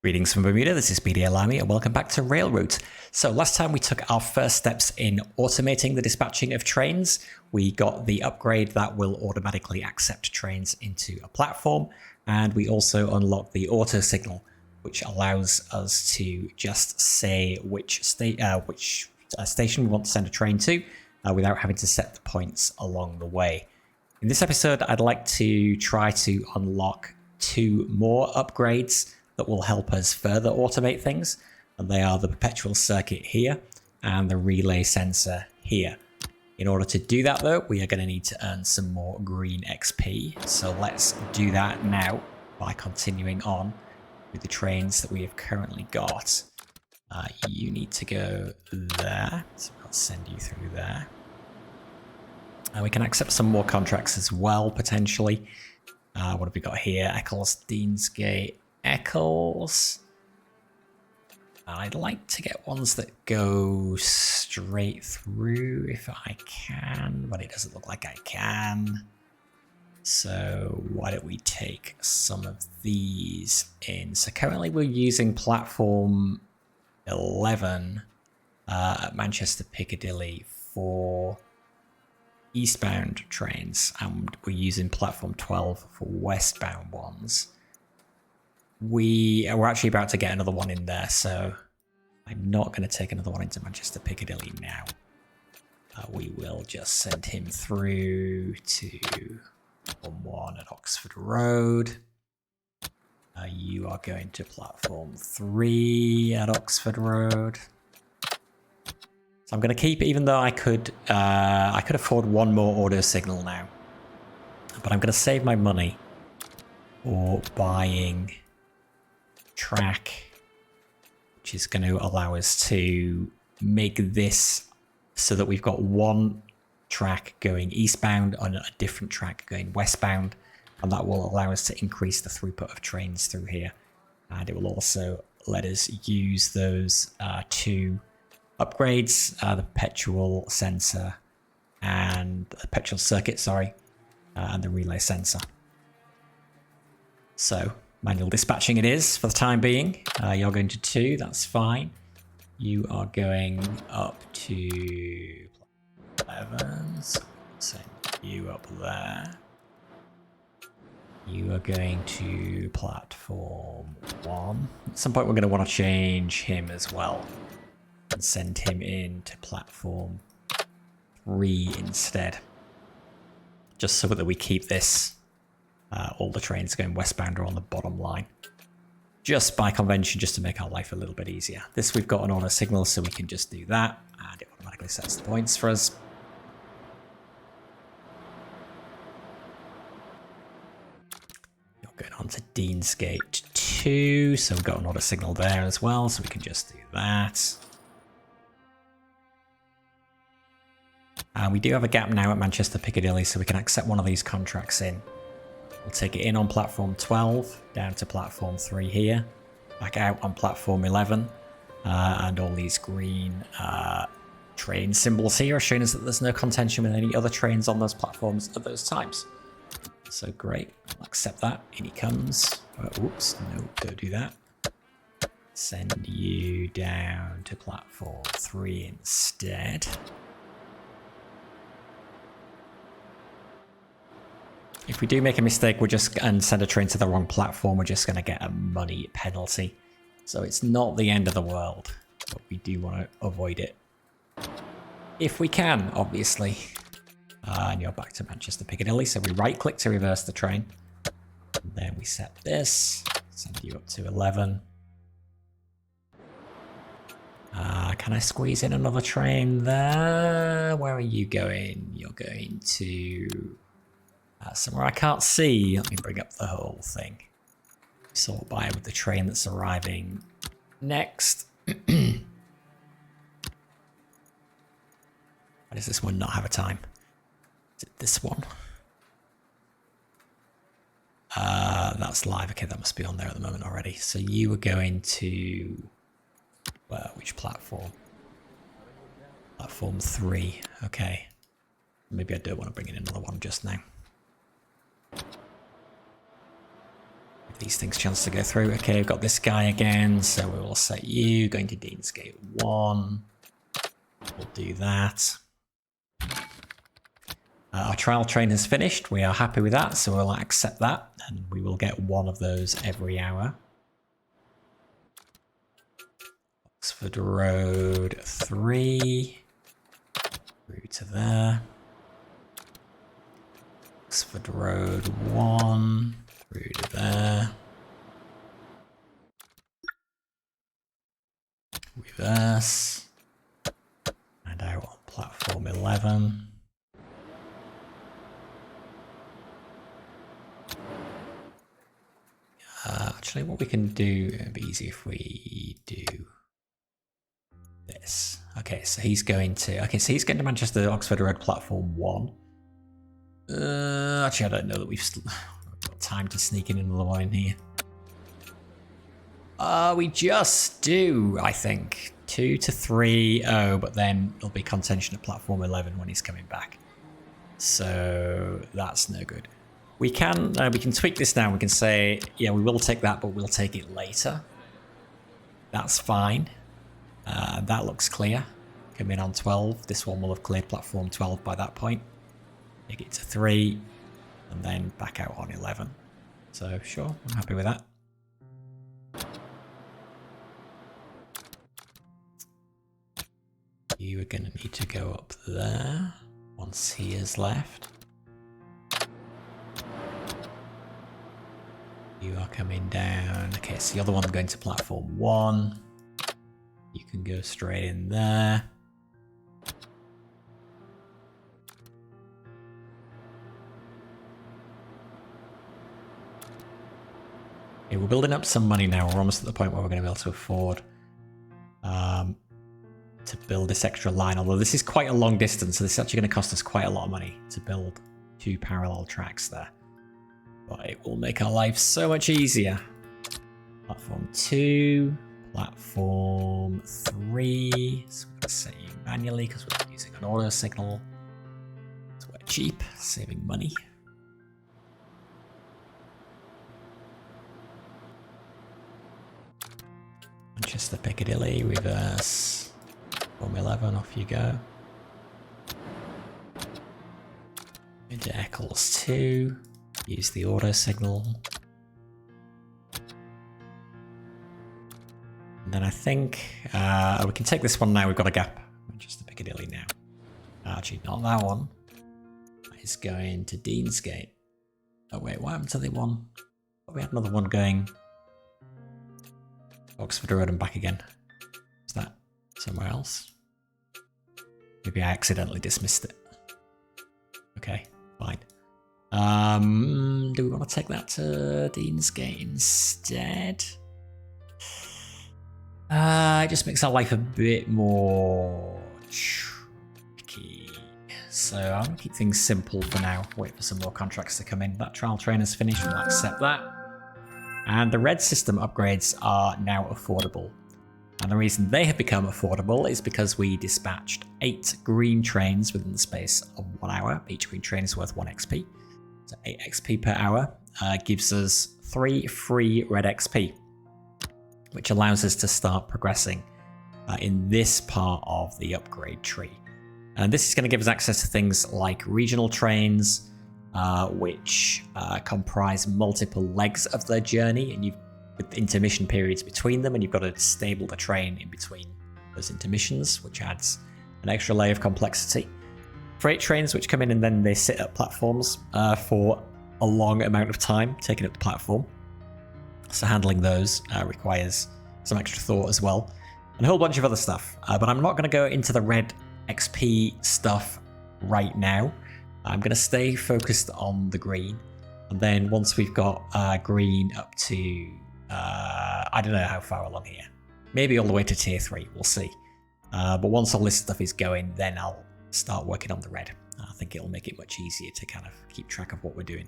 Greetings from Bermuda, this is BDA Lamy and welcome back to Railroads. So last time we took our first steps in automating the dispatching of trains. We got the upgrade that will automatically accept trains into a platform, and we also unlocked the auto signal, which allows us to just say which station we want to send a train to without having to set the points along the way. In this episode, I'd like to try to unlock 2 more upgrades that will help us further automate things, and they are the Perpetual Circuit here and the relay sensor here. In order to do that though, we are going to need to earn some more green XP, so let's do that now by continuing on with the trains that we have currently got. You need to go there, so I'll send you through there. We can accept some more contracts as well, potentially. What have we got here? Eccles, Deansgate, Eccles. I'd like to get ones that go straight through if I can, but it doesn't look like I can. So why don't we take some of these in? So currently we're using platform 11 at Manchester Piccadilly for eastbound trains, and we're using platform 12 for westbound ones. We're actually about to get another one in there, so I'm not going to take another one into Manchester Piccadilly now. We will just send him through to platform 1 at Oxford Road. You are going to platform 3 at Oxford Road. So I'm going to keep, even though I could afford one more auto signal now, but I'm going to save my money for buying track, which is going to allow us to make this so that we've got one track going eastbound on a different track going westbound, and that will allow us to increase the throughput of trains through here, and it will also let us use those 2 upgrades, the perpetual sensor and the perpetual circuit, and the relay sensor. So manual dispatching it is for the time being. You're going to 2, that's fine. You are going up to 11, so send you up there. You are going to platform 1. At some point we're going to want to change him as well and send him in to platform 3 instead, just so that we keep this all the trains going westbound are on the bottom line, just by convention, just to make our life a little bit easier. This we've got an auto signal, so we can just do that, and it automatically sets the points for us. You're going on to Deansgate 2, so we've got an auto signal there as well, so we can just do that. We do have a gap now at Manchester Piccadilly, so we can accept one of these contracts in. We'll take it in on platform 12, down to platform 3 here, back out on platform 11, and all these green train symbols here are showing us that there's no contention with any other trains on those platforms at those times. So great, I'll accept that. In he comes. Oops, no, don't do that. Send you down to platform 3 instead. If we do make a mistake, and send a train to the wrong platform, we're just going to get a money penalty. So it's not the end of the world, but we do want to avoid it if we can, obviously. And you're back to Manchester Piccadilly, so we right-click to reverse the train. And then we set this, send you up to 11. Can I squeeze in another train there? Where are you going? You're going to somewhere I can't see. Let me bring up the whole thing. Sort by with the train that's arriving next. Why does this one not have a time? Is it this one? That's live. Okay, that must be on there at the moment already. So you were going to which platform? Platform 3. Okay. Maybe I don't want to bring in another one just now. these things a chance to go through. Okay, we've got this guy again, so we will set you going to Deansgate 1. We'll do that. Our trial train has finished. We are happy with that, so we'll accept that, and we will get one of those every hour. Oxford Road 3 through to there. Oxford Road 1 through to there. Reverse. And out on platform 11. Actually, what we can do, it'd be easy if we do this. Okay, so he's going to Manchester Oxford Road platform 1. Actually, I don't know that we've still got time to sneak in another one in here. We just do, I think. 2 to 3. Oh, but then there'll be contention at platform 11 when he's coming back. So that's no good. We can tweak this now. We can say, yeah, we will take that, but we'll take it later. That's fine. That looks clear. Come in on 12. This one will have cleared platform 12 by that point. Take it to 3, and then back out on 11. So sure, I'm happy with that. You are going to need to go up there once he is left. You are coming down. Okay, so the other one's going to platform 1. You can go straight in there. Okay, we're building up some money now. We're almost at the point where we're going to be able to afford to build this extra line. Although this is quite a long distance, so this is actually going to cost us quite a lot of money to build 2 parallel tracks there. But it will make our life so much easier. Platform 2, platform 3. So we're going to set you manually because we're using an auto signal. So we're cheap, saving money. Manchester Piccadilly, reverse. Platform 11, off you go. Into Eccles 2. Use the auto signal. And then I think we can take this one now. We've got a gap. Manchester Piccadilly now. Actually, not that one. That is going to Deansgate. Oh wait, what happened to the one? Oh, we had another one going Oxford Road and back again. Is that somewhere else? Maybe I accidentally dismissed it. Okay, fine. Do we want to take that to Deansgate instead? It just makes our life a bit more tricky. So I'm going to keep things simple for now. Wait for some more contracts to come in. That trial train is finished. We'll accept that. And the red system upgrades are now affordable. And the reason they have become affordable is because we dispatched 8 green trains within the space of 1 hour. Each green train is worth 1 XP. So 8 XP per hour gives us 3 free red XP, which allows us to start progressing in this part of the upgrade tree. And this is going to give us access to things like regional trains, which comprise multiple legs of their journey, and you've with intermission periods between them, and you've got to stable the train in between those intermissions, which adds an extra layer of complexity. Freight trains, which come in and then they sit at platforms for a long amount of time, taking up the platform. So handling those requires some extra thought as well, and a whole bunch of other stuff. But I'm not going to go into the red XP stuff right now. I'm going to stay focused on the green, and then once we've got green up to I don't know how far along here, maybe all the way to tier 3, we'll see. But once all this stuff is going, then I'll start working on the red. I think it'll make it much easier to kind of keep track of what we're doing.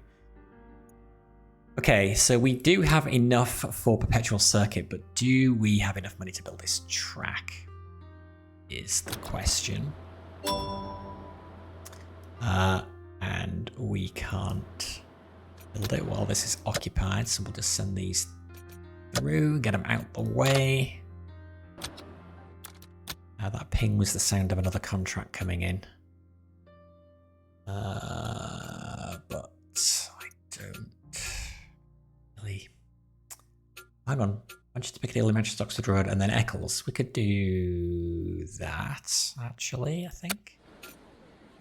Okay, so we do have enough for Perpetual Circuit, but do we have enough money to build this track? Is the question. And we can't build it while this is occupied. So we'll just send these through, get them out the way. That ping was the sound of another contract coming in. But I don't really... Hang on. Manchester Piccadilly, Manchester Oxford Road, and then Eccles. We could do that, actually, I think.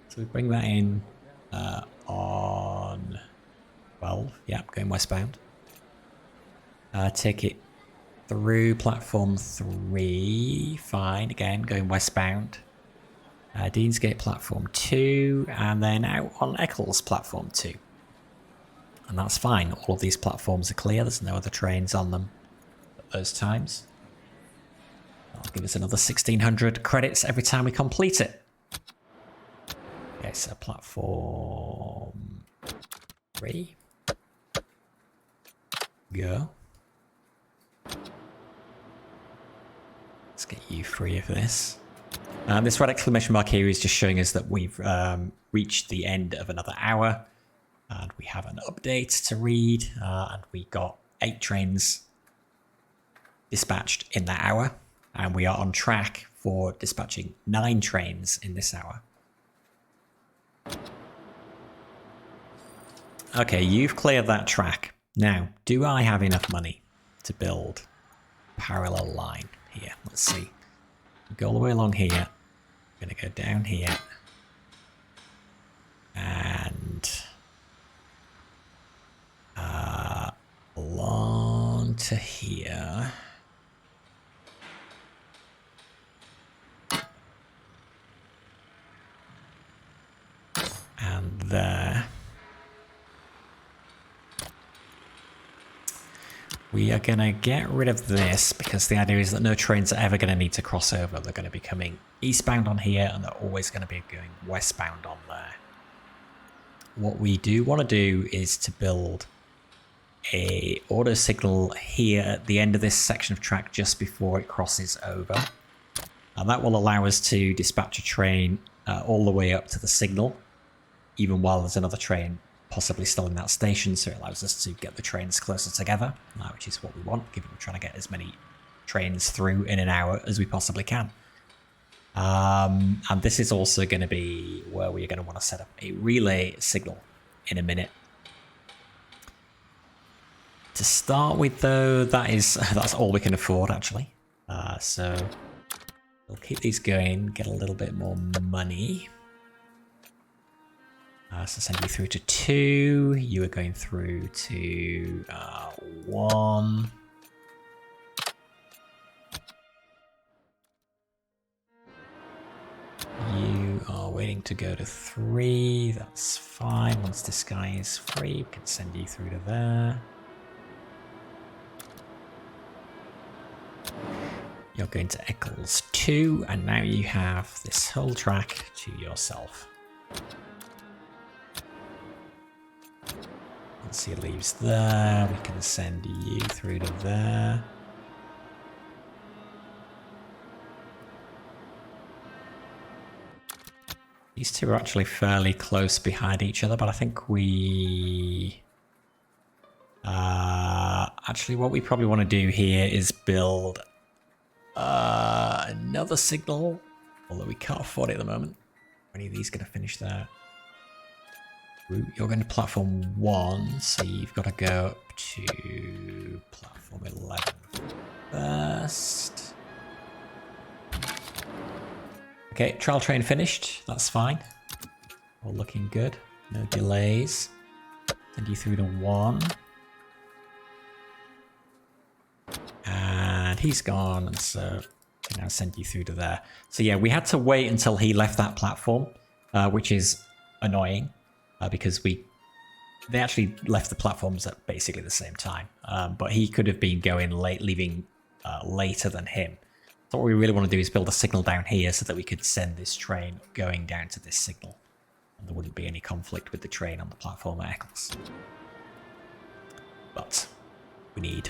So we bring that in on 12. Yeah, going westbound. Take it through platform 3. Fine, again, going westbound. Deansgate platform 2, and then out on Eccles platform 2. And that's fine. All of these platforms are clear. There's no other trains on them at those times. That'll give us another 1,600 credits every time we complete it. Okay, so platform 3. Go. Let's get you free of this. This red exclamation mark here is just showing us that we've reached the end of another hour. And we have an update to read. And we got 8 trains dispatched in that hour. And we are on track for dispatching 9 trains in this hour. Okay, you've cleared that track. Now, do I have enough money to build a parallel line here? Let's see. Go all the way along here. I'm going to go down here. And along to here. And there. We are going to get rid of this because the idea is that no trains are ever going to need to cross over. They're going to be coming eastbound on here and they're always going to be going westbound on there. What we do want to do is to build a auto signal here at the end of this section of track just before it crosses over. And that will allow us to dispatch a train all the way up to the signal, even while there's another train possibly still in that station, so it allows us to get the trains closer together, which is what we want, given we're trying to get as many trains through in an hour as we possibly can. And this is also going to be where we're going to want to set up a relay signal in a minute. To start with, though, that's all we can afford, actually. So we'll keep these going, get a little bit more money. So send you through to 2. You are going through to 1. You are waiting to go to 3. That's fine. Once this guy is free, we can send you through to there. You're going to Eccles 2, and now you have this whole track to yourself. Once he leaves there, we can send you through to there. These two are actually fairly close behind each other, but I think we... actually, what we probably want to do here is build another signal, although we can't afford it at the moment. Are any of these going to finish there? You're going to platform 1, so you've got to go up to platform 11 first. Okay, trial train finished. That's fine. All looking good. No delays. Send you through to 1. And he's gone, and so I can now send you through to there. So yeah, we had to wait until he left that platform, which is annoying. Because they actually left the platforms at basically the same time, but he could have been leaving later than him. So what we really want to do is build a signal down here so that we could send this train going down to this signal, and there wouldn't be any conflict with the train on the platform at Eccles. But we need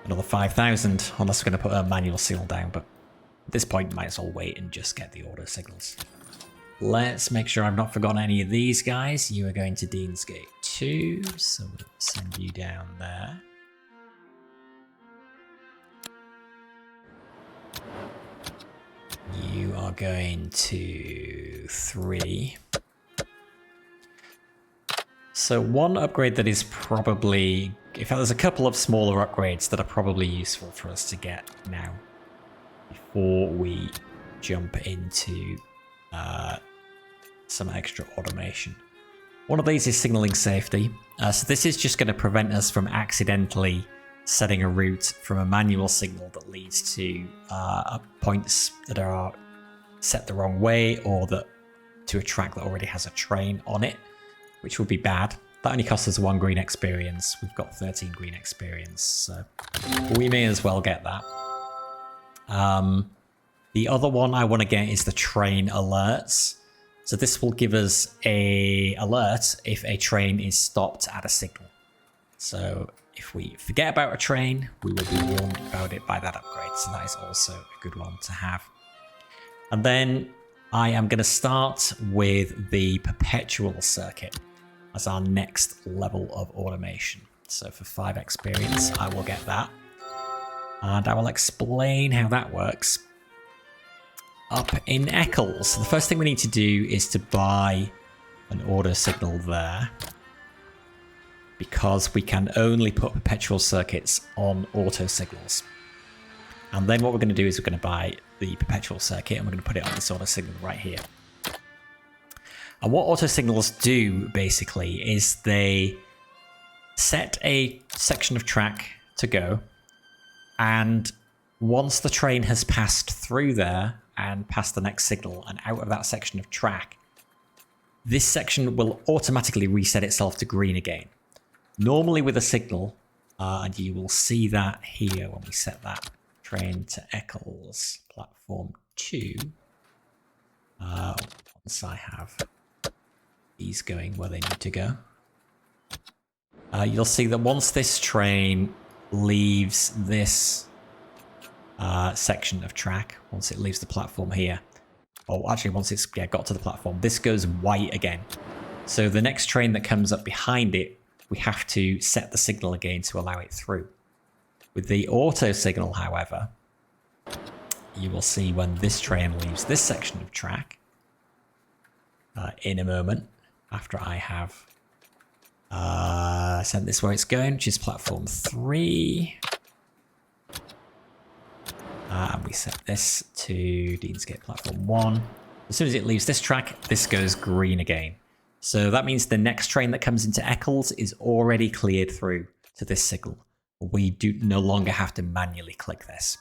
another 5,000 unless we're going to put a manual signal down. But at this point, might as well wait and just get the auto signals. let's make sure I've not forgotten any of these guys. You are going to Deansgate 2, so we'll send you down there. You are going to 3. So one upgrade that is probably... In fact, there's a couple of smaller upgrades that are probably useful for us to get now before we jump into some extra automation. One of these is signaling safety. So this is just going to prevent us from accidentally setting a route from a manual signal that leads to points that are set the wrong way, or that to a track that already has a train on it, which would be bad. That only costs us 1 green experience. We've got 13 green experience, so we may as well get that. The other one I want to get is the train alerts. So this will give us a alert if a train is stopped at a signal. So if we forget about a train, we will be warned about it by that upgrade. So that is also a good one to have. And then I am going to start with the Perpetual Circuit as our next level of automation. So for 5 experience, I will get that. And I will explain how that works. Up in Eccles, the first thing we need to do is to buy an auto signal there, because we can only put Perpetual Circuits on auto signals. And then what we're going to do is we're going to buy the Perpetual Circuit and we're going to put it on this auto signal right here. And what auto signals do basically is they set a section of track to go, and once the train has passed through there and past the next signal and out of that section of track, this section will automatically reset itself to green again. Normally with a signal, and you will see that here when we set that train to Eccles platform 2. Once I have these going where they need to go, you'll see that once this train leaves this section of track, once it leaves the platform here, or actually once it's got to the platform, this goes white again. So the next train that comes up behind it, we have to set the signal again to allow it through. With the auto signal, however, you will see when this train leaves this section of track in a moment, after I have sent this where it's going, which is platform 3. And we set this to Deansgate platform 1. As soon as it leaves this track, this goes green again. So that means the next train that comes into Eccles is already cleared through to this signal. We do no longer have to manually click this.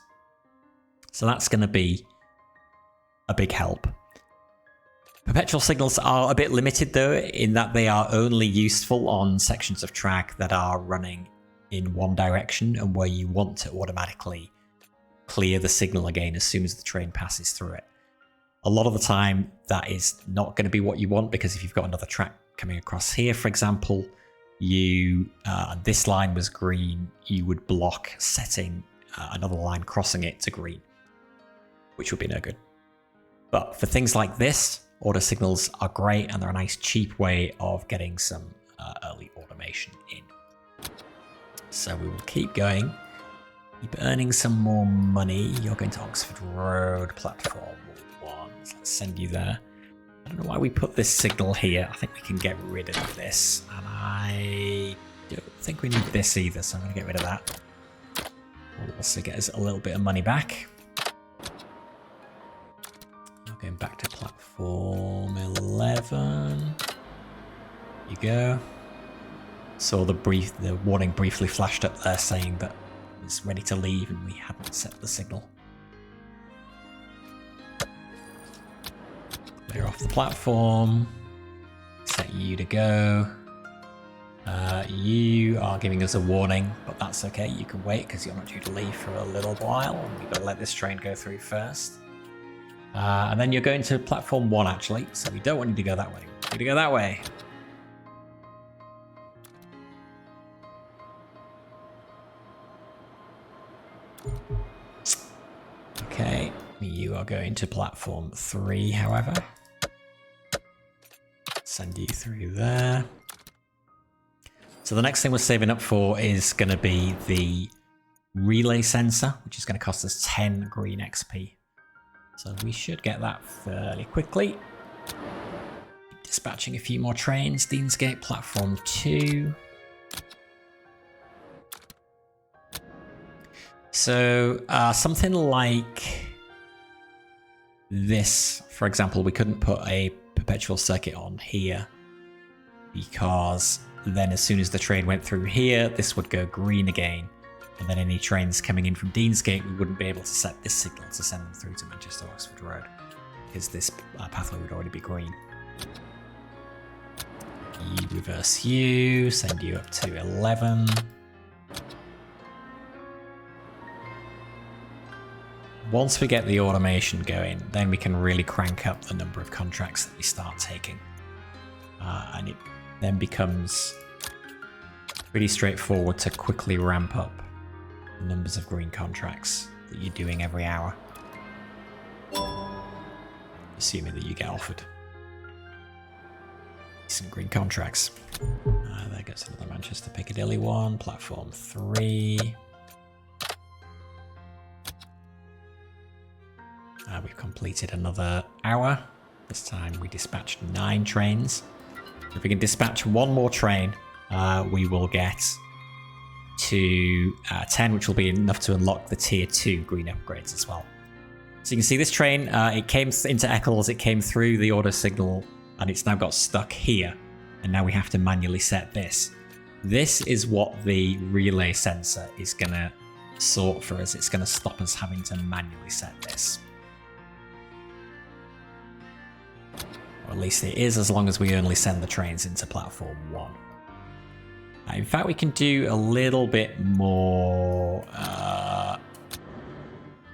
So that's going to be a big help. Perpetual signals are a bit limited though, in that they are only useful on sections of track that are running in one direction and where you want to automatically clear the signal again as soon as the train passes through it. A lot of the time that is not going to be what you want, because if you've got another track coming across here, for example, this line was green, you would block setting another line crossing it to green, which would be no good. But for things like this, auto signals are great, and they're a nice cheap way of getting some early automation in. So we will keep going, keep earning some more money. You're going to Oxford Road platform 1. So let's send you there. I don't know why we put this signal here. I think we can get rid of this, and I don't think we need this either, so I'm going to get rid of that. We'll also get us a little bit of money back. Going back to platform 11. There you go. Saw the warning briefly flashed up there saying that it was ready to leave and we hadn't set the signal. Clear off the platform. Set you to go. You are giving us a warning, but that's okay. You can wait because you're not due to leave for a little while. We've got to let this train go through first. And then you're going to platform 1 actually, so we don't want you to go that way. We need to go that way. Okay, you are going to platform 3, however. Send you through there. So the next thing we're saving up for is going to be the relay sensor, which is going to cost us 10 green XP. So we should get that fairly quickly. Dispatching a few more trains. Deansgate platform 2. So something like this, for example, we couldn't put a perpetual circuit on here because then as soon as the train went through here, this would go green again. And then any trains coming in from Deansgate, we wouldn't be able to set this signal to send them through to Manchester Oxford Road because this pathway would already be green. You reverse you, send you up to 11. Once we get the automation going, then we can really crank up the number of contracts that we start taking. And it then becomes pretty straightforward to quickly ramp up the numbers of green contracts that you're doing every hour. Assuming that you get offered decent green contracts. There goes another Manchester Piccadilly one, platform 3. We've completed another hour. This time we dispatched 9 trains. If we can dispatch one more train, we will get to 10, which will be enough to unlock the tier 2 green upgrades as well. So you can see this train, it came into Eccles, it came through the order signal, and it's now got stuck here. And now we have to manually set this. This is what the relay sensor is going to sort for us. It's going to stop us having to manually set this. Or at least it is, as long as we only send the trains into platform 1. In fact, we can do a little bit more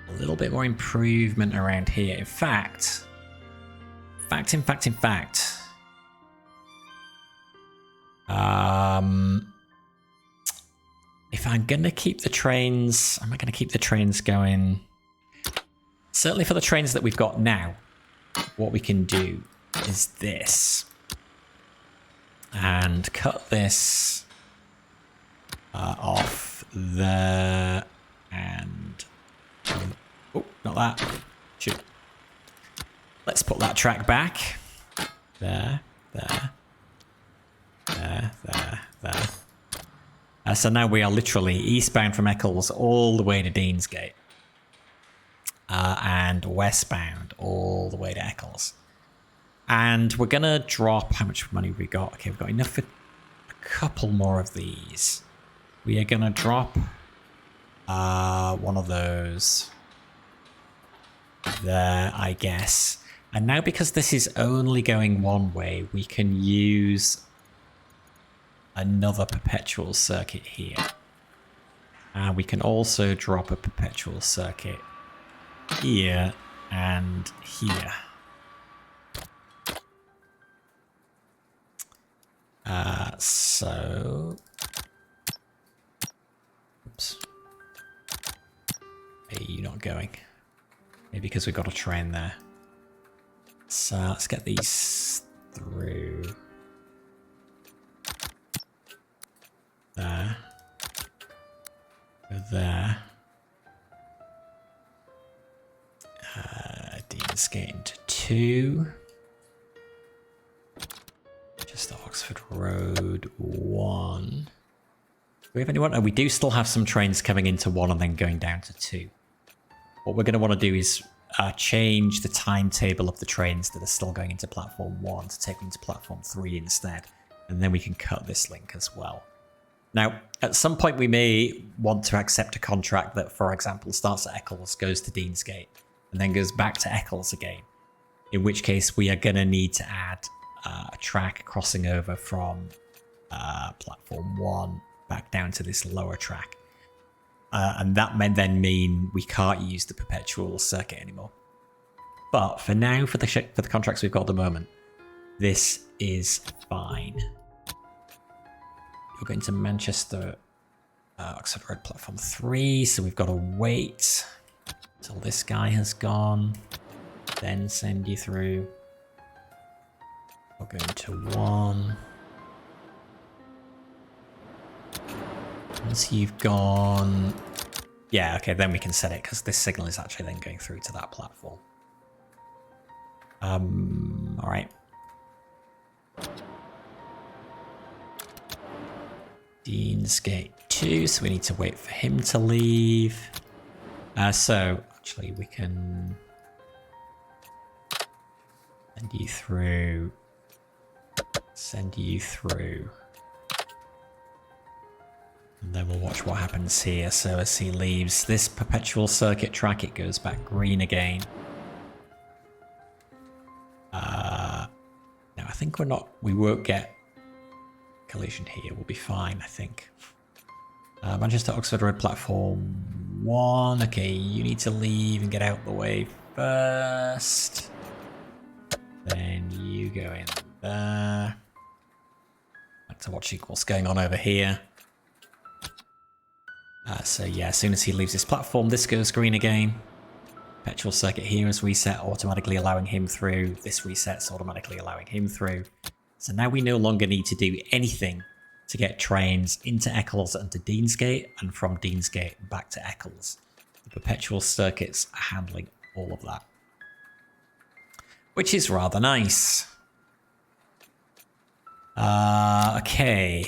improvement around here. In fact, if I'm gonna keep the trains, am I gonna keep the trains going? Certainly for the trains that we've got now, what we can do is this. And cut this off there, and oh, not that. Shoot. Let's put that track back. There. So now we are literally eastbound from Eccles all the way to Deansgate, and westbound all the way to Eccles. And we're gonna drop, how much money have we got? Okay, we've got enough for a couple more of these. We are gonna drop one of those there, I guess. And now because this is only going one way, we can use another perpetual circuit here. And we can also drop a perpetual circuit here and here. So, oops. Are you not going? Maybe because we've got a train there. So let's get these through. There. Go there. Deansgate into 2. Just Oxford Road 1. Do we have anyone? Oh, we do still have some trains coming into 1 and then going down to 2. What we're going to want to do is change the timetable of the trains that are still going into platform 1 to take them to platform 3 instead. And then we can cut this link as well. Now, at some point we may want to accept a contract that, for example, starts at Eccles, goes to Deansgate, and then goes back to Eccles again. In which case we are going to need to add a track crossing over from platform 1 back down to this lower track. And that may then mean we can't use the perpetual circuit anymore. But for now, for the contracts we've got at the moment, this is fine. You're going to Manchester Oxford Road platform 3, so we've got to wait until this guy has gone, then send you through. We're going to 1. Once you've gone... Yeah, okay, then we can set it, because this signal is actually then going through to that platform. Alright. Dean's Gate 2, so we need to wait for him to leave. So, actually, we can send you through. And then we'll watch what happens here. So as he leaves this perpetual circuit track, it goes back green again. Now I think we won't get collision here. We'll be fine, I think. Manchester Oxford Road platform 1. Okay, you need to leave and get out the way first. Then you go in there. Back to watching what's going on over here. So yeah, as soon as he leaves this platform, this goes green again. Perpetual circuit here is reset, automatically allowing him through. This resets, automatically allowing him through. So now we no longer need to do anything to get trains into Eccles and to Deansgate, and from Deansgate back to Eccles. The perpetual circuits are handling all of that, which is rather nice. Okay.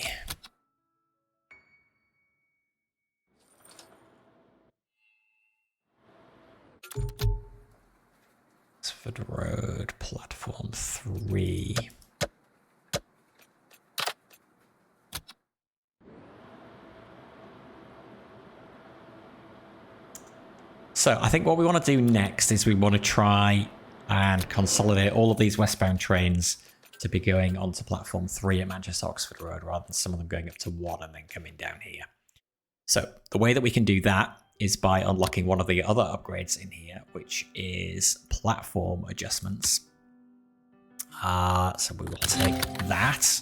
Oxford Road, platform 3. So I think what we want to do next is we want to try and consolidate all of these westbound trains to be going onto platform 3 at Manchester Oxford Road, rather than some of them going up to 1 and then coming down here. So the way that we can do that is by unlocking one of the other upgrades in here, which is platform adjustments. So we will take that.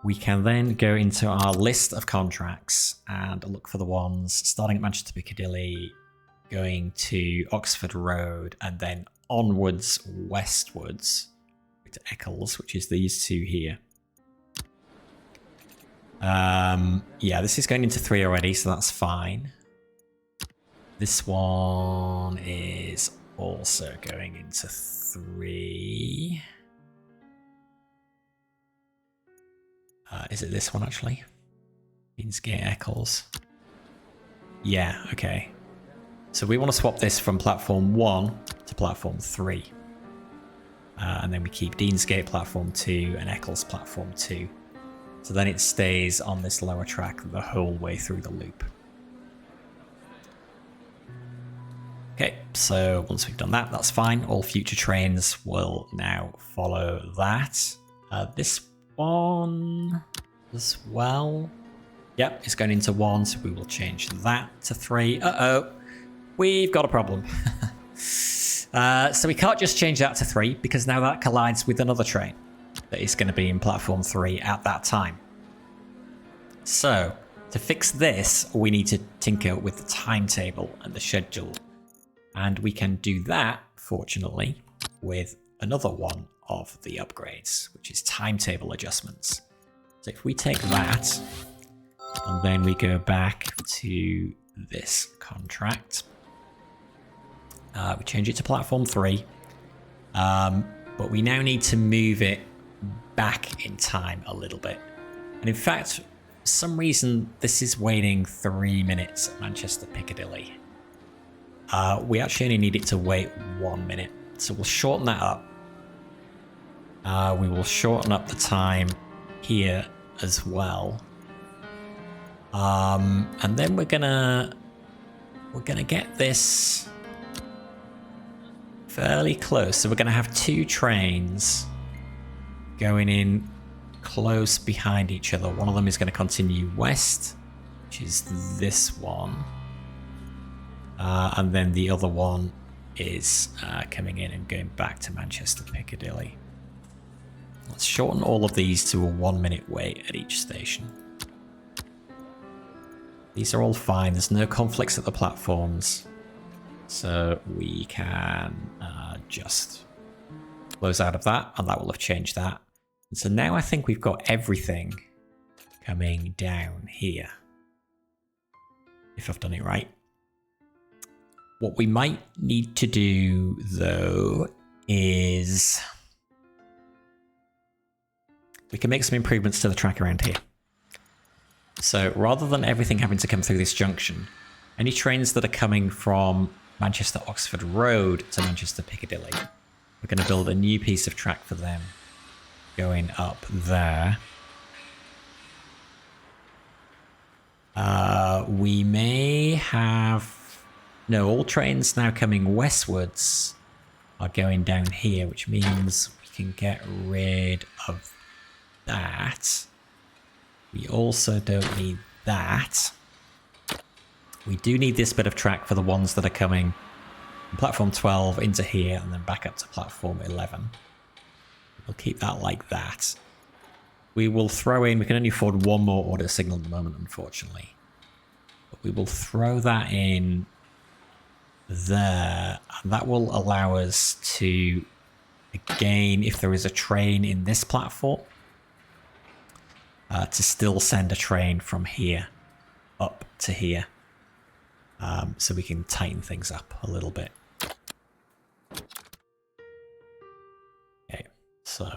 We can then go into our list of contracts and look for the ones starting at Manchester Piccadilly, going to Oxford Road, and then onwards westwards to Eccles, which is these two here. Yeah, this is going into 3 already, so that's fine. This one is also going into 3. Is it this one, actually? Deansgate Eccles. Yeah, okay. So we want to swap this from platform 1 to platform 3. And then we keep Deansgate platform 2 and Eccles platform 2. So then it stays on this lower track the whole way through the loop. Okay, so once we've done that, that's fine. All future trains will now follow that. This one as well. Yep, it's going into 1, so we will change that to 3. Uh-oh, we've got a problem. So we can't just change that to 3, because now that collides with another train that is going to be in platform 3 at that time. So to fix this, we need to tinker with the timetable and the schedule. And we can do that, fortunately, with another one of the upgrades, which is timetable adjustments. So if we take that, and then we go back to this contract, we change it to platform 3, but we now need to move it back in time a little bit. And in fact, for some reason, this is waiting 3 minutes at Manchester Piccadilly. We actually only need it to wait 1 minute. So we'll shorten that up. We will shorten up the time here as well. And then we're gonna get this fairly close. So we're gonna have 2 trains going in close behind each other. One of them is going to continue west, which is this one. And then the other one is coming in and going back to Manchester Piccadilly. Let's shorten all of these to a 1 minute wait at each station. These are all fine. There's no conflicts at the platforms. So we can just flows out of that, and that will have changed that. And so now I think we've got everything coming down here, if I've done it right. What we might need to do, though, is we can make some improvements to the track around here. So rather than everything having to come through this junction, any trains that are coming from Manchester Oxford Road to Manchester Piccadilly, we're going to build a new piece of track for them going up there. We may have... No, all trains now coming westwards are going down here, which means we can get rid of that. We also don't need that. We do need this bit of track for the ones that are coming from platform 12 into here and then back up to platform 11. We'll keep that like that. We will throw in, we can only afford one more order signal at the moment, unfortunately. But we will throw that in there, and that will allow us to, again, if there is a train in this platform, to still send a train from here up to here. So we can tighten things up a little bit. Okay, so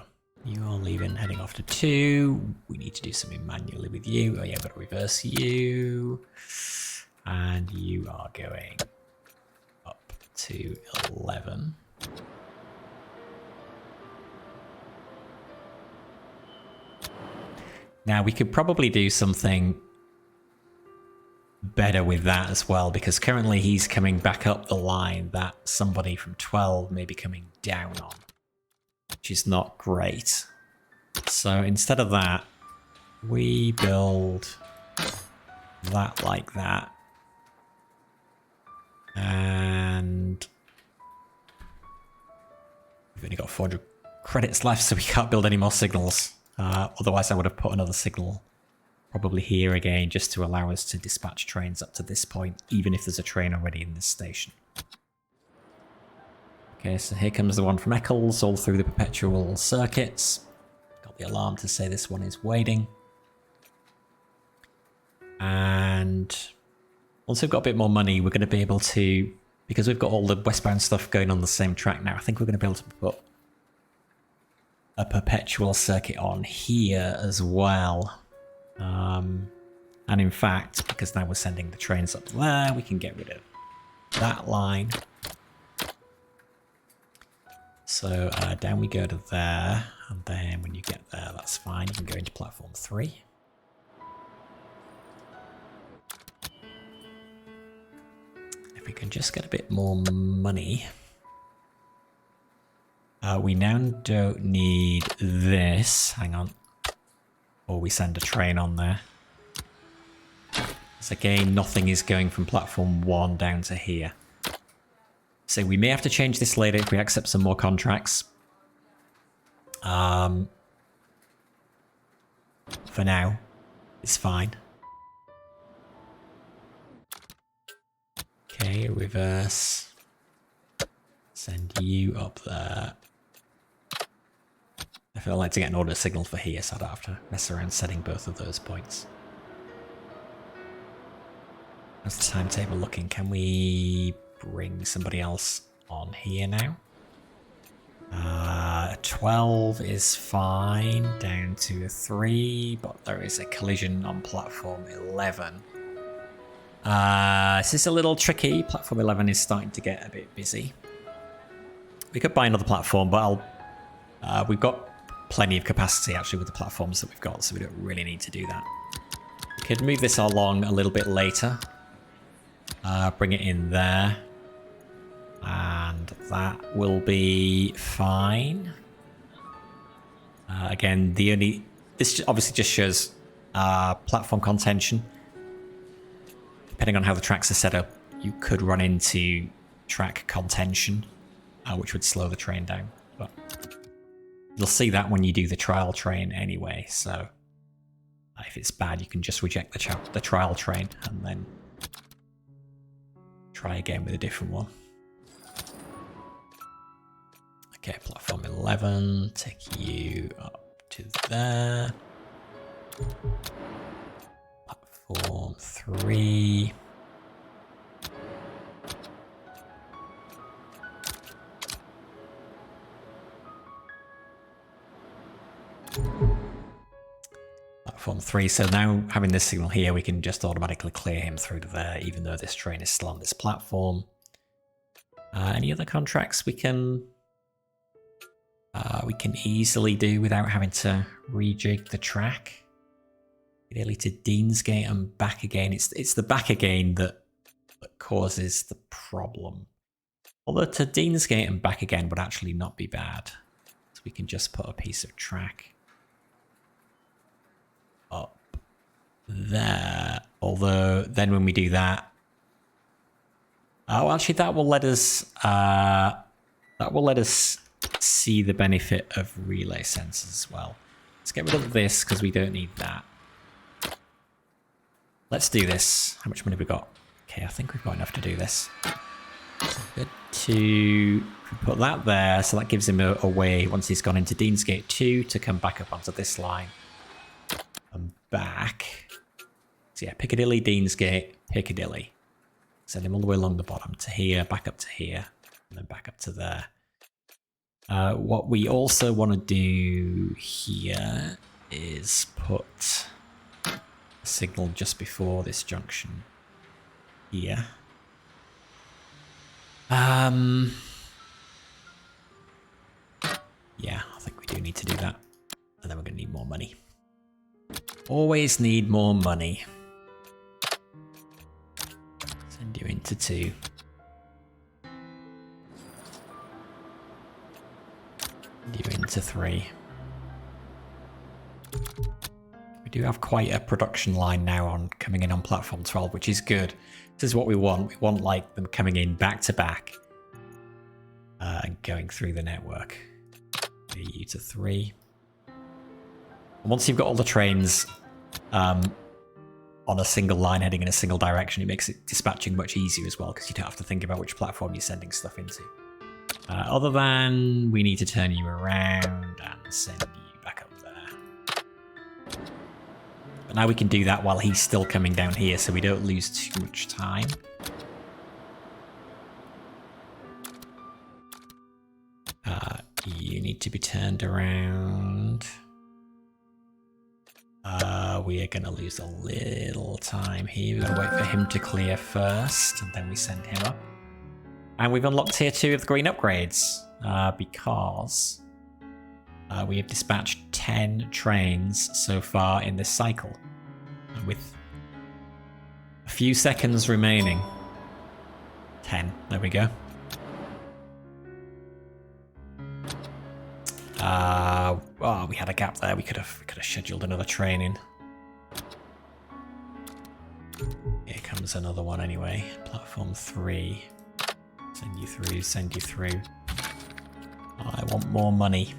you are leaving, heading off to 2. We need to do something manually with you. Oh yeah, I've got to reverse you. And you are going up to 11. Now we could probably do something better with that as well, because currently he's coming back up the line that somebody from 12 may be coming down on, which is not great. So instead of that, we build that like that. And we've only got 400 credits left, so we can't build any more signals. Otherwise I would have put another signal probably here again, just to allow us to dispatch trains up to this point, even if there's a train already in this station. Okay, so here comes the one from Eccles, all through the Perpetual Circuits. Got the alarm to say this one is waiting. And once we've got a bit more money, we're going to be able to, because we've got all the westbound stuff going on the same track now, I think we're going to be able to put a Perpetual Circuit on here as well. And in fact, because now we're sending the trains up there, we can get rid of that line. So down we go to there, and then when you get there, that's fine. You can go into platform 3. If we can just get a bit more money. We now don't need this. Hang on. Or we send a train on there. So again, nothing is going from platform 1 down to here. So we may have to change this later if we accept some more contracts. For now, it's fine. Okay, reverse. Send you up there. I feel like to get an order signal for here, so I don't have to mess around setting both of those points. How's the timetable looking? Can we bring somebody else on here now? 12 is fine, down to a 3, but there is a collision on platform 11. This is a little tricky. Platform 11 is starting to get a bit busy. We could buy another platform, but we've got plenty of capacity actually with the platforms that we've got, so we don't really need to do that. We could move this along a little bit later. Bring it in there. And that will be fine. Again, this obviously just shows platform contention. Depending on how the tracks are set up, you could run into track contention, which would slow the train down. But you'll see that when you do the trial train anyway, so if it's bad, you can just reject the trial train and then try again with a different one. Okay, platform 11, take you up to there. Platform 3. Platform 3. So now having this signal here, we can just automatically clear him through to there, even though this train is still on this platform. Any other contracts we can easily do without having to rejig the track? Nearly to Deansgate and back again. It's the back again that causes the problem. Although to Deansgate and back again would actually not be bad. So we can just put a piece of track up there. Although then when we do that, oh, actually that will let us see the benefit of relay sensors as well. Let's get rid of this because we don't need that. Let's do this. How much money have we got? Okay, I think we've got enough to do this. So good to put that there, so that gives him a way once he's gone into Deansgate 2 to come back up onto this line and back. So yeah, Piccadilly, Deansgate, Piccadilly. Send him all the way along the bottom to here, back up to here, and then back up to there. What we also want to do here is put a signal just before this junction here. Yeah, I think we do need to do that. And then we're going to need more money. Always need more money. Send you into 2. Send you into 3. We do have quite a production line now on coming in on platform 12, which is good. This is what we want. We want like them coming in back to back and going through the network. You to 3. And once you've got all the trains on a single line heading in a single direction, it makes it dispatching much easier as well because you don't have to think about which platform you're sending stuff into. Other than we need to turn you around and send you back up there. But now we can do that while he's still coming down here so we don't lose too much time. You need to be turned around. We are going to lose a little time here. We're going to wait for him to clear first, and then we send him up. And we've unlocked tier 2 of the green upgrades because we have dispatched 10 trains so far in this cycle. With a few seconds remaining. 10. There we go. Oh, we had a gap there. We could have scheduled another train in. Here comes another one anyway. Platform 3. Send you through, send you through. Oh, I want more money.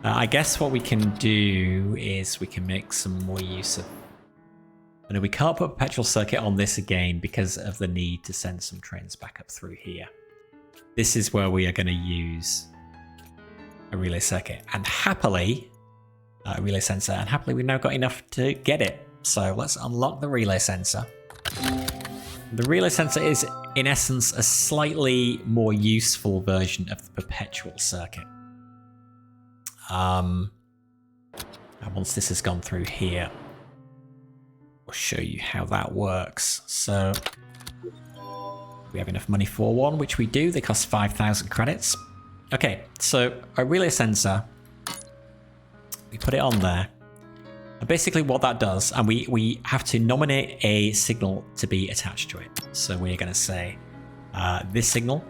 I guess what we can do is we can make some more use of... No, we can't put a Perpetual Circuit on this again because of the need to send some trains back up through here. This is where we are going to use a relay circuit. And happily, a relay sensor, and happily we've now got enough to get it. So let's unlock the relay sensor. The relay sensor is, in essence, a slightly more useful version of the Perpetual Circuit. And once this has gone through here, we'll show you how that works. So we have enough money for one, which we do. They cost 5,000 credits. Okay, so a relay sensor, we put it on there. And basically what that does, and we have to nominate a signal to be attached to it. So we're going to say this signal,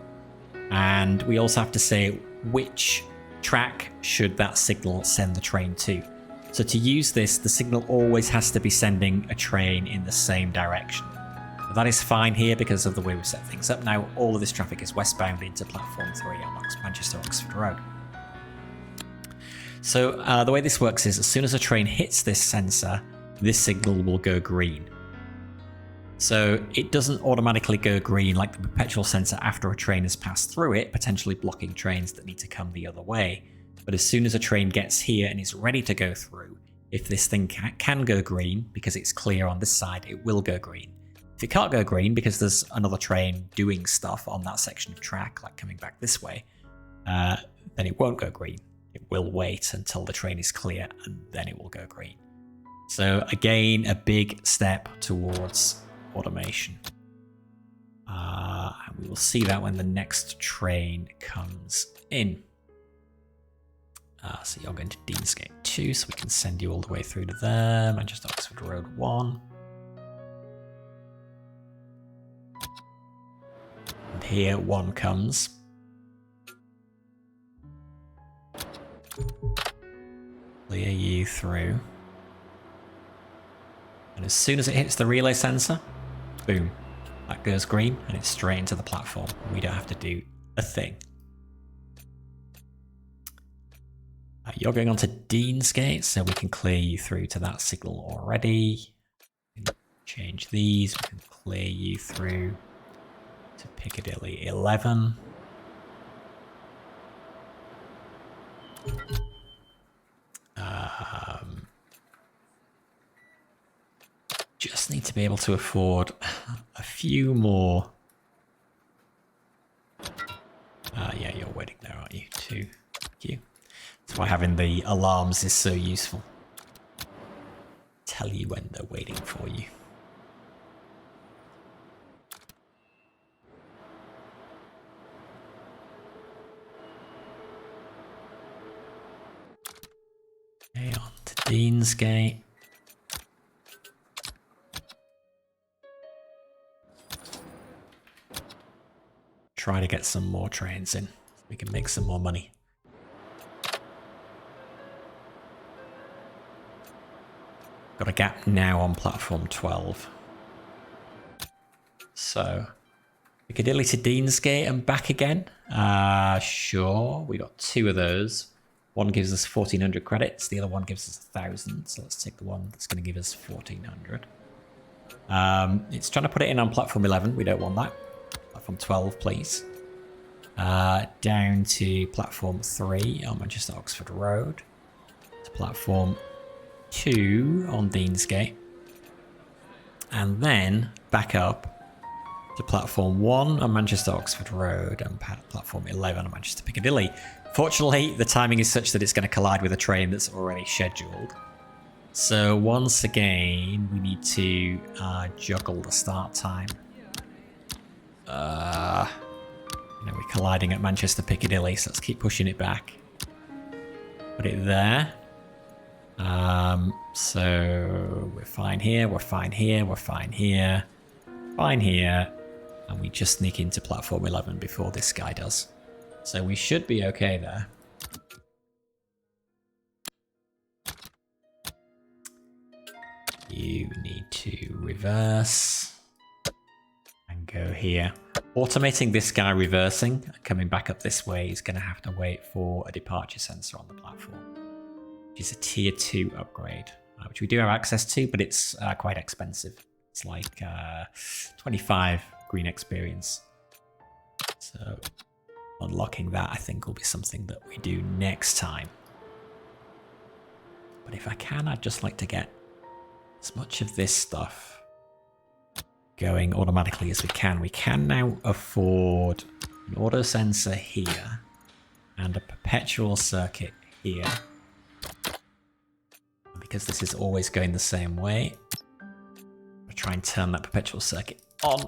and we also have to say which track should that signal send the train to. So to use this, the signal always has to be sending a train in the same direction. But that is fine here because of the way we set things up. Now all of this traffic is westbound into platform 3 on Manchester-Oxford Road. So the way this works is as soon as a train hits this sensor, this signal will go green. So it doesn't automatically go green like the perpetual sensor after a train has passed through it, potentially blocking trains that need to come the other way. But as soon as a train gets here and is ready to go through, if this thing can go green because it's clear on this side, it will go green. If it can't go green because there's another train doing stuff on that section of track, like coming back this way, then it won't go green. It will wait until the train is clear and then it will go green. So again, a big step towards automation. And we will see that when the next train comes in. So you're going to Deansgate 2, so we can send you all the way through to there. Manchester Oxford Road 1. And here 1 comes. Clear you through. And as soon as it hits the relay sensor, boom, that goes green and it's straight into the platform. We don't have to do a thing. You're going on to Deansgate, so we can clear you through to that signal already. Change these, we can clear you through to Piccadilly 11. Just need to be able to afford a few more. Yeah, you're waiting there, aren't you? 2. Thank you. That's why having the alarms is so useful. Tell you when they're waiting for you. Okay, on to Deansgate. Try to get some more trains in so we can make some more money. Got a gap now on platform 12. So Piccadilly to Deansgate and back again. Sure, we got 2 of those. One gives us 1,400 credits, the other one gives us 1,000. So let's take the one that's going to give us 1,400. It's trying to put it in on platform 11. We don't want that. Platform 12, please. Down to platform 3 on Manchester Oxford Road. To platform 2 on Deansgate. And then back up to platform 1 on Manchester Oxford Road and platform 11 on Manchester Piccadilly. Fortunately, the timing is such that it's going to collide with a train that's already scheduled. So once again, we need to juggle the start time. We're colliding at Manchester Piccadilly, so let's keep pushing it back. Put it there. So we're fine here, we're fine here, we're fine here, fine here, and we just sneak into platform 11 before this guy does. So we should be okay there. You need to reverse and go here. Automating this guy reversing and coming back up this way is going to have to wait for a departure sensor on the platform, which is a tier 2 upgrade, which we do have access to, but it's quite expensive. It's like 25 green experience. So unlocking that, I think, will be something that we do next time. But if I can, I'd just like to get as much of this stuff going automatically as we can. We can now afford an auto sensor here and a perpetual circuit here. Because this is always going the same way, I'll try and turn that perpetual circuit on.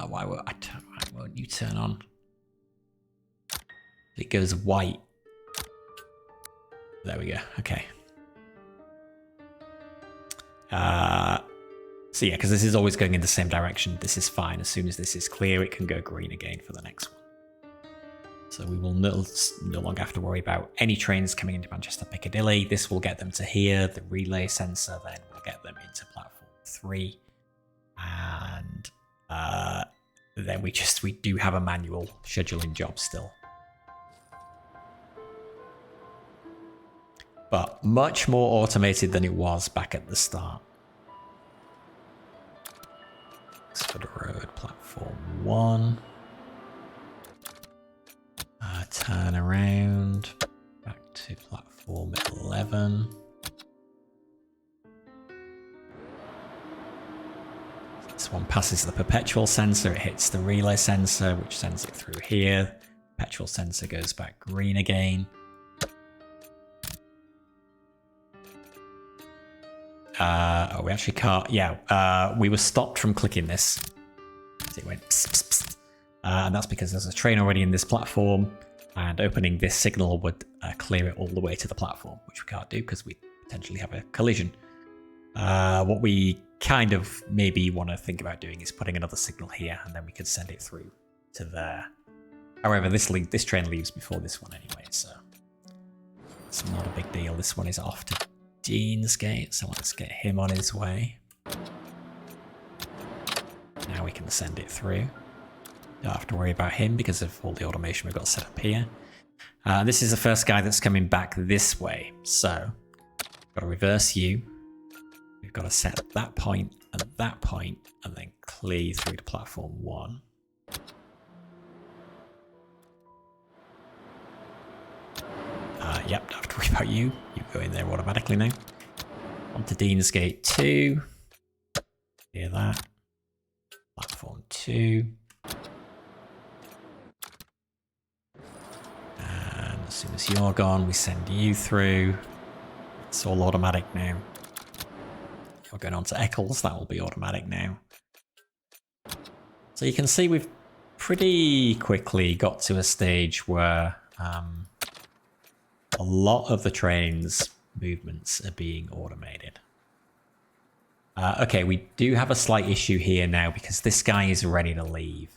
Why won't you turn on? It goes white. There we go. Okay. So yeah, because this is always going in the same direction. This is fine. As soon as this is clear, it can go green again for the next one. So we will no longer have to worry about any trains coming into Manchester Piccadilly. This will get them to here. The relay sensor then will get them into platform 3. And then we do have a manual scheduling job still. But much more automated than it was back at the start. 1. Turn around. Back to platform 11. This one passes the perpetual sensor. It hits the relay sensor, which sends it through here. Perpetual sensor goes back green again. Oh, we actually can't. Yeah, we were stopped from clicking this. It went psst, psst, psst. And that's because there's a train already in this platform, and opening this signal would clear it all the way to the platform, which we can't do because we potentially have a collision. What we kind of maybe want to think about doing is putting another signal here, and then we could send it through to there. However, this train leaves before this one anyway, so it's not a big deal. This one is off to Deansgate, so let's get him on his way. Now we can send it through. Don't have to worry about him because of all the automation we've got set up here. This is the first guy that's coming back this way, so we've got to reverse you. We've got to set that point and that point, and then clear through to platform 1. Yep, don't have to worry about you. You go in there automatically now. On to Deansgate 2. Clear that. Platform 2. And as soon as you're gone, we send you through. It's all automatic now. You're going on to Eccles, that will be automatic now. So you can see we've pretty quickly got to a stage where a lot of the train's movements are being automated. Okay, we do have a slight issue here now because this guy is ready to leave.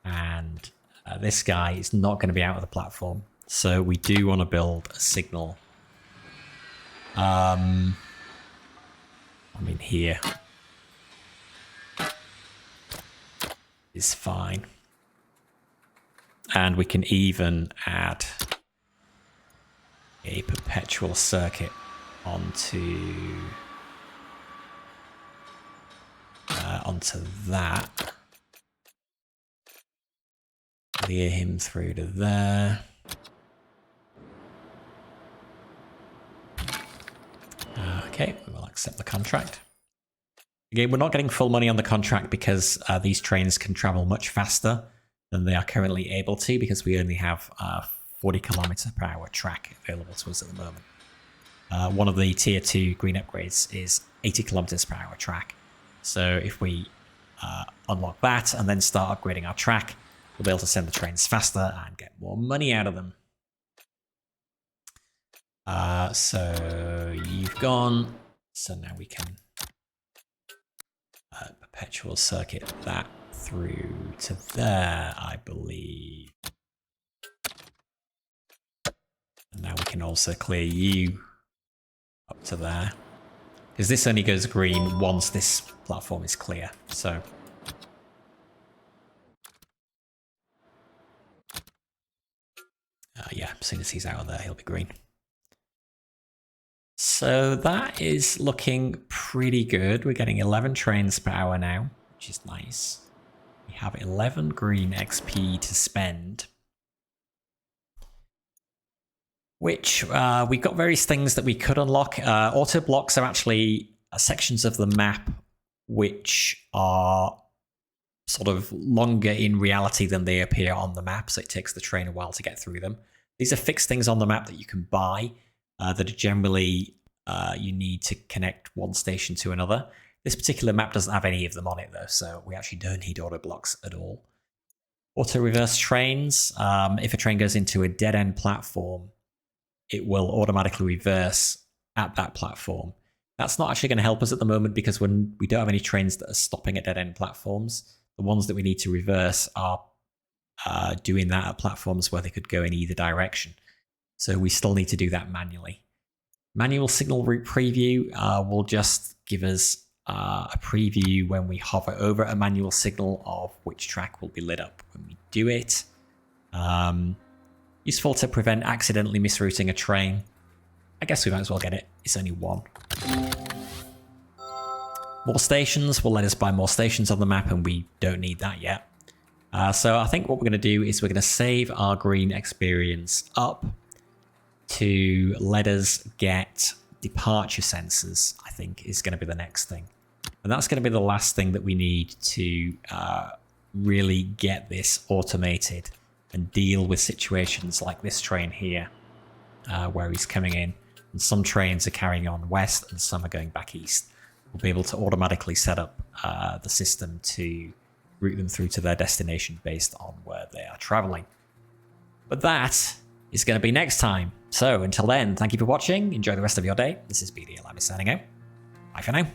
And this guy is not going to be out of the platform. So we do want to build a signal. I mean, here is fine. And we can even add a perpetual circuit onto that. Clear him through to there. Okay, we will accept the contract. Again, we're not getting full money on the contract because these trains can travel much faster than they are currently able to, because we only have 40 kilometer per hour track available to us at the moment. One of the tier 2 green upgrades is 80 kilometers per hour track. So if we unlock that and then start upgrading our track, we'll be able to send the trains faster and get more money out of them. So you've gone. So now we can perpetual circuit that through to there, I believe. And now we can also clear you up to there. Because this only goes green once this platform is clear. So yeah, as soon as he's out of there, he'll be green. So that is looking pretty good. We're getting 11 trains per hour now, which is nice. We have 11 green XP to spend. Which we've got various things that we could unlock. Auto blocks are actually sections of the map which are sort of longer in reality than they appear on the map, so it takes the train a while to get through them. These are fixed things on the map that you can buy that are generally you need to connect one station to another. This particular map doesn't have any of them on it though, so we actually don't need auto blocks at all. Auto reverse trains. If a train goes into a dead-end platform, it will automatically reverse at that platform. That's not actually going to help us at the moment because when we don't have any trains that are stopping at dead-end platforms, the ones that we need to reverse are doing that at platforms where they could go in either direction. So we still need to do that manually. Manual signal route preview will just give us a preview when we hover over a manual signal of which track will be lit up when we do it. Useful to prevent accidentally misrouting a train. I guess we might as well get it. It's only one. More stations will let us buy more stations on the map, and we don't need that yet. So I think what we're going to do is we're going to save our green experience up to let us get departure sensors, I think is going to be the next thing. And that's going to be the last thing that we need to really get this automated and deal with situations like this train here, where he's coming in and some trains are carrying on west and some are going back east. We'll be able to automatically set up the system to route them through to their destination based on where they are traveling. But that is going to be next time. So until then, thank you for watching. Enjoy the rest of your day. This is BDLM signing out. Bye for now.